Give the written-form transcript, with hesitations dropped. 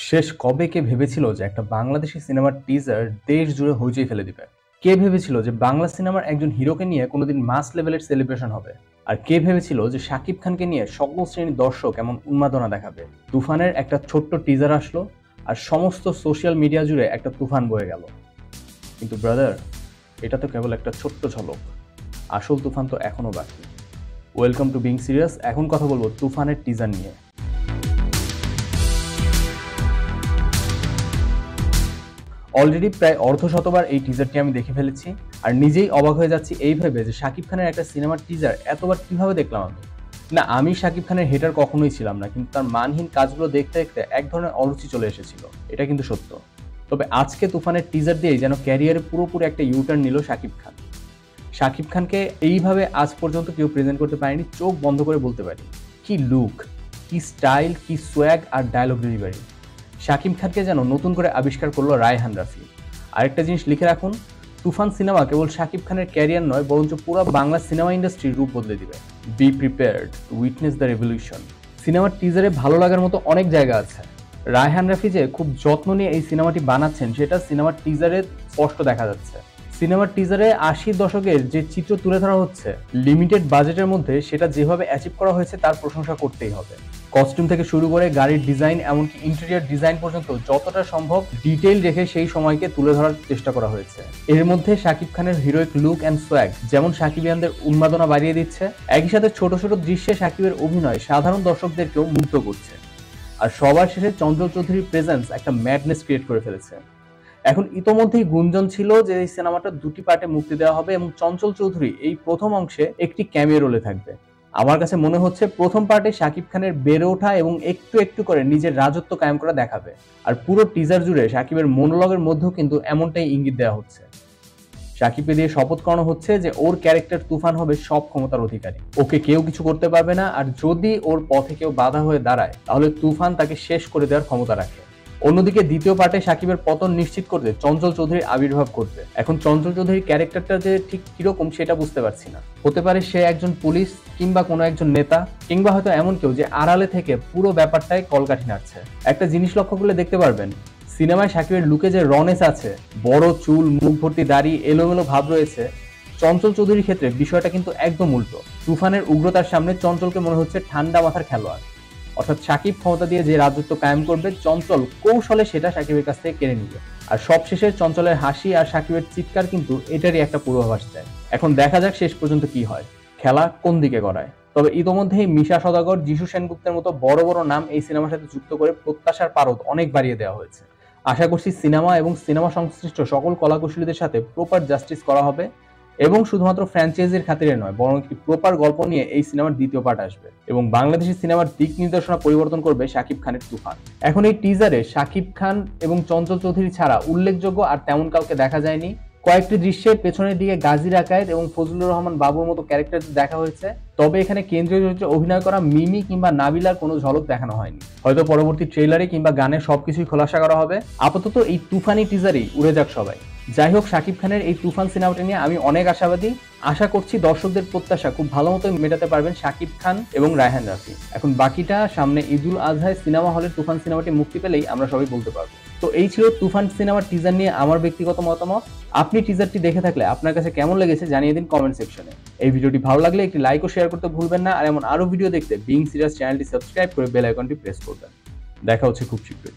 শেষ কবে কে ভেবেছিল যে একটা বাংলাদেশী সিনেমার টিজার দেশ জুড়ে হইচই ফেলে দিবে? কে ভেবেছিল যে বাংলা সিনেমার একজন হিরোকে নিয়ে কোনোদিন মাস লেভেলের সেলিব্রেশন হবে? আর কে ভেবেছিল যে শাকিব খানকে নিয়ে সকল শ্রেণীর দর্শক এমন উন্মাদনা দেখাবে? তুফানের একটা ছোট্ট টিজার আসলো আর সমস্ত সোশ্যাল মিডিয়া জুড়ে একটা তুফান বয়ে গেল। কিন্তু ব্রাদার, এটা তো কেবল একটা ছোট্ট ঝলক। আসল তুফান তো এখনো বাকি। Welcome to being serious. এখন কথা বলবো তুফানের টিজার নিয়ে। অলরেডি প্রায় অর্ধশতবার এই টিজারটি আমি দেখে ফেলেছি আর নিজেই অবাক হয়ে যাচ্ছি এই ভেবে যে শাকিব খানের একটা সিনেমার টিজার এতবার কিভাবে দেখলাম আমি। না, আমি শাকিব খানের হেটার কখনোই ছিলাম না, কিন্তু তার মানহীন কাজগুলো দেখতে দেখতে এক ধরনের অরুচি চলে এসেছিল, এটা কিন্তু সত্য। তবে আজকে তুফানের টিজার দিয়েই যেন ক্যারিয়ারে পুরোপুরি একটা ইউটার্ন নিল শাকিব খান। শাকিব খানকে এইভাবে আজ পর্যন্ত কেউ প্রেজেন্ট করতে পারেনি, চোখ বন্ধ করে বলতে পারি। কি লুক, কি স্টাইল, কি সোয়াগ আর ডায়লগ ডেলিভারি। শাকিব খানকে যেন নতুন করে আবিষ্কার করলো রায়হান রাফি। আরেকটা জিনিস লিখে রাখুন, তুফান সিনেমা কেবল শাকিব খানের ক্যারিয়ার নয়, বরঞ্চ পুরো বাংলা সিনেমা ইন্ডাস্ট্রির রূপ বদলে দিবে। Be prepared two witness the revolution. সিনেমার টিজারে ভালো লাগার মতো অনেক জায়গা আছে। রায়হান রাফি যে খুব যত্ন নিয়ে এই সিনেমাটি বানাচ্ছেন সেটা সিনেমার টিজারে স্পষ্ট দেখা যাচ্ছে। সিনেমার টিজারে ৮০ দশকের যে চিত্র তুলে ধরা হচ্ছে লিমিটেড বাজেটের মধ্যে, সেটা যেভাবে অ্যাচিভ করা হয়েছে তার প্রশংসা করতেই হবে। কস্টিউম থেকে শুরু করে গাড়ির ডিজাইন, এমনকি ইন্টেরিয়র ডিজাইন পর্যন্ত যতটা সম্ভব ডিটেইল রেখে সেই সময়কে তুলে ধরার চেষ্টা করা হয়েছে। এর মধ্যে শাকিব খানের হিরোইক লুক অ্যান্ড সোয়াগ যেমন শাকিবিয়ানদের উন্মাদনা বাড়িয়ে দিচ্ছে, একই সাথে ছোট ছোট দৃশ্যে শাকিবের অভিনয় সাধারণ দর্শকদেরকেও মুগ্ধ করছে। আর সবার শেষে চঞ্চল চৌধুরীর প্রেজেন্স একটা ম্যাডনেস ক্রিয়েট করে ফেলেছে। এখন ইতোমধ্যেই গুঞ্জন ছিল যে এই সিনেমাটা দুটি পার্টে মুক্তি দেওয়া হবে এবং চঞ্চল চৌধুরী এই প্রথম অংশে একটি ক্যামিও রোলে থাকবে। আমার কাছে মনে হচ্ছে প্রথম পার্টে শাকিব খানের বেড়ে ওঠা এবং একটু একটু করে নিজের রাজত্ব কায়েম করা দেখাবে। আর পুরো টিজার জুড়ে শাকিবের মনোলগের মধ্যেও কিন্তু এমনটাই ইঙ্গিত দেওয়া হচ্ছে। শাকিবকে দিয়ে শপথ করানো হচ্ছে যে ওর ক্যারেক্টার তুফান হবে সব ক্ষমতার অধিকারী, ওকে কেউ কিছু করতে পারবে না, আর যদি ওর পথে কেউ বাধা হয়ে দাঁড়ায় তাহলে তুফান তাকে শেষ করে দেওয়ার ক্ষমতা রাখে। অন্যদিকে দ্বিতীয় পার্টে শাকিবের পতন নিশ্চিত করতে চঞ্চল চৌধুরীর আবির্ভাব করবে। এখন চঞ্চল চৌধুরীর ক্যারেক্টারটা যে ঠিক কিরকম সেটা বুঝতে পারছি না। হতে পারে সে একজন পুলিশ, কিংবা কোনো একজন নেতা, কিংবা হয়তো এমন কেউ যে আড়ালে থেকে পুরো ব্যাপারটায় কলকাঠি নাড়ছে। একটা জিনিস লক্ষ্য করলে দেখতে পারবেন, সিনেমায় শাকিবের লুকে যে রনেস আছে, বড় চুল, মুখ ভর্তি দাড়ি, এলোমেলো ভাব রয়েছে, চঞ্চল চৌধুরীর ক্ষেত্রে বিষয়টা কিন্তু একদম উল্টো। তুফানের উগ্রতার সামনে চঞ্চলকে মনে হচ্ছে ঠান্ডা মাথার খেলোয়াড়। অর্থাৎ শাকিব ক্ষমতা দিয়ে যে রাজত্ব কায়েম করবে, চঞ্চল কৌশলে সেটা শাকিবের কাছ থেকে কেড়ে নিবে। আর সবশেষে চঞ্চলের হাসি আর শাকিবের চিৎকার কিন্তু এটারই একটা পূর্বাভাস দেয়। এখন দেখা যাক শেষ পর্যন্ত কি হয়, খেলা কোন দিকে গড়ায়। তবে ইতোমধ্যেই মিশা সওদাগর, যিশু সেনগুপ্তের মতো বড় বড় নাম এই সিনেমার সাথে যুক্ত করে প্রত্যাশার পারদ অনেক বাড়িয়ে দেওয়া হয়েছে। আশা করছি সিনেমা এবং সিনেমা সংশ্লিষ্ট সকল কলাকুশলীদের সাথে প্রপার জাস্টিস করা হবে এবং শুধুমাত্র ফ্র্যাঞ্চাইজির খাতিরে নয়, বরং একটি প্রপার গল্প নিয়ে এই সিনেমার দ্বিতীয় পার্ট আসবে এবং বাংলাদেশি সিনেমার দিক নির্দেশনা পরিবর্তন করবে শাকিব খানের তুফান। এখন এই টিজারে শাকিব খান এবং চঞ্চল চৌধুরী ছাড়া উল্লেখযোগ্য আর তেমন কাউকে দেখা যায়নি। কয়েকটি দৃশ্যে পেছনের দিকে গাজী রাকায়েত এবং ফজলুর রহমান বাবুর মতো ক্যারেক্টার দেখা হয়েছে, তবে এখানে কেন্দ্রীয় চরিত্রে অভিনয় করা মিমি কিংবা নাবিলার কোনো ঝলক দেখানো হয়নি। হয়তো পরবর্তী ট্রেইলারে কিংবা গানে সবকিছুই খোলাসা করা হবে। আপাতত এই তুফানি টিজারেই উড়ে যাক সবাই। যাই হোক, শাকিব খানের এই তুফান সিনেমাটা নিয়ে আমি অনেক আশাবাদী। আশা করছি দর্শকদের প্রত্যাশা খুব ভালো মতো মেটাতে পারবেন শাকিব খান এবং রায়হান রাফি। এখন বাকিটা সামনে ঈদুল আজহায় সিনেমা হলের তুফান সিনেমাটি মুক্তি পেলেই আমরা সবাই বলতে পারবো। তো এই ছিল তুফান সিনেমার টিজার নিয়ে আমার ব্যক্তিগত মতামত। আপনি টিজারটি দেখে থাকলে আপনার কাছে কেমন লেগেছে জানিয়ে দিন কমেন্ট সেকশনে। এই ভিডিওটি ভালো লাগলে একটি লাইক ও শেয়ার করতে ভুলবেন না, আর এমন আরো ভিডিও দেখতে বিং সিরিয়াস চ্যানেলটি সাবস্ক্রাইব করে বেল আইকনটি প্রেস করবেন। দেখা হচ্ছে খুব শীঘ্রই।